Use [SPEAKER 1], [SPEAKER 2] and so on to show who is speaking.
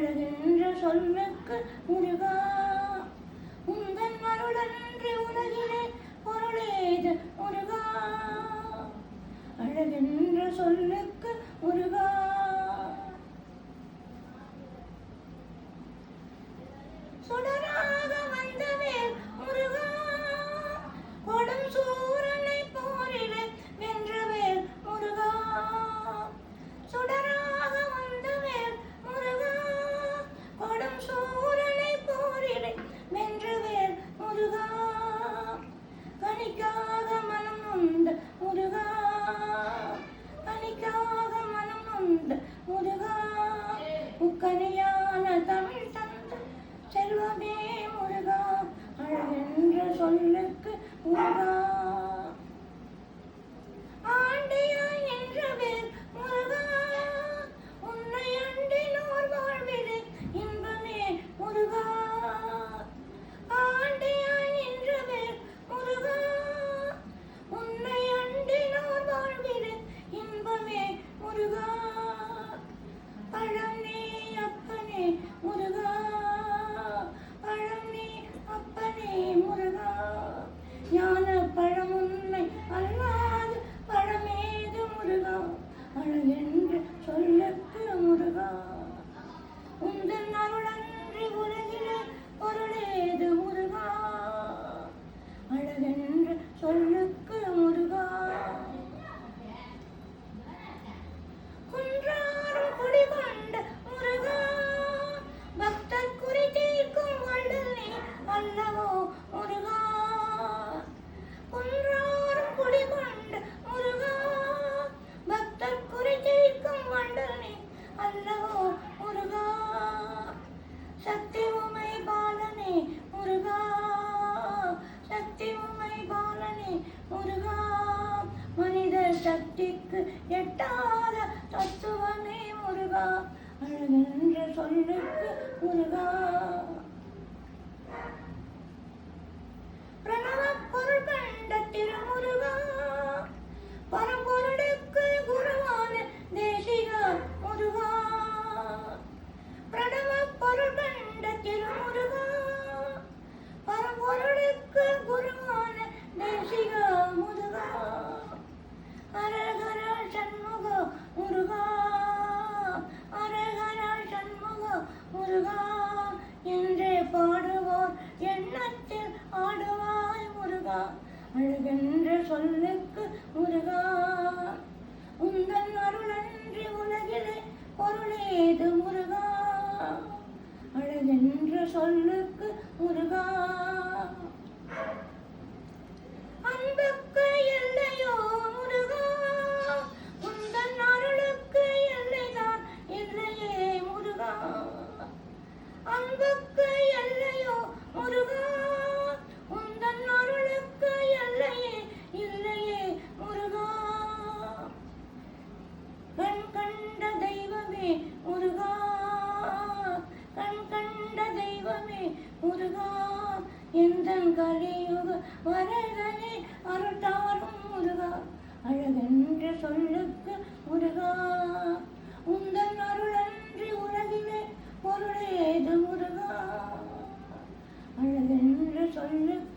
[SPEAKER 1] அழகென்ற சொல்லுக்கு முருகா உந்தன் அருளன்றி உலகிலே பொருளேது முருகா அழகென்ற சொல்லுக்கு முருகா சுடராக வந்தவேல் முருகா கொடும் சூரனை போரிலே வென்றவேல் முருகா சுடராக வந்தவேல் முருகா கொடும் சூரனை போரிலே வென்றவேல் முருகா கனிக்காக மனம் உண்டு முருகா கனிக்காக மனம் உண்டு முருகா முக்கனியான தமிழ் தந்த செல்வமே முருகா அழகென்ற சொல்லுக்கு முருகா ஆண்டியாய் நின்றவேல் முருகா உன்னை அண்டினோர் வாழ்விலே இன்பமே முருகா ஆண்டியாய் நின்றவேல் முருகா உன்னை அண்டினோர் வாழ்விலே இன்பமே முருகா பழனி அப்பனே முருகா பழனி அப்பனே முருகா ஞான பழமுன்னை அல்லாது பழமேது முருகா அழகென்று சொல்லுக்கு முருகா உந்தன் அருளன்றி உலகிலே பொருளேது முருகா அழகென்று சொல்லுக்கு முருகா குன்றாரும் குடிகொண்ட முருகா பக்தர் குறி தீர்க்கும் வள்ளல் நீ அல்லவோ முருகா குன்றாரும் குடிகொண்ட முருகா பக்தர் குறி தீர்க்கும் வள்ளல் நீ அல்லவோ முருகா சக்தி உமை பாலனே முருகா சக்தி உமை பாலனே முருகா மனித சக்திக்கு எட்டாத தத்துவமே முருகா அழகென்ற சொல்லுக்கு முருகா பிரணவ பொருள் கண்ட திருமுருகா பரம்பொருளுக்கு குருவான தேசிகா முருகா பிரணவ பொருள் கண்ட திருமுருகா பரம்பொருளுக்கு குருவான தேசிகா முருகா அரகர சண்முக முருகா அரகர சண்முக முருகா என்றே பாடுவோர் எண்ணத்தில் ஆடுவாய் முருகா அழகென்ற சொல்லுக்கு முருகா உந்தன் அருளன்றி உலகிலே பொருளேது முருகா அழகென்ற சொல்லுக்கு முருகா அன்புக்கு எல்லையோ முருகா உந்தன் அருளுக்கு எல்லைதான் இல்லையே முருகா அன்புக்கு எல்லையோ முருகா உந்தன் அருளுக்கு எல்லையே இல்லையே முருகா கண் கண்ட தெய்வமே முருகா கண் கண்ட தெய்வமே முருகா எந்தன் கலியுக வரதனே அருட்டாரும் முருகா அழகென்ற சொல்லுக்கு முருகா உந்தன் அருளன்றி உலகிலே பொருளேது முருகா அழகென்ற சொல்லுக்கு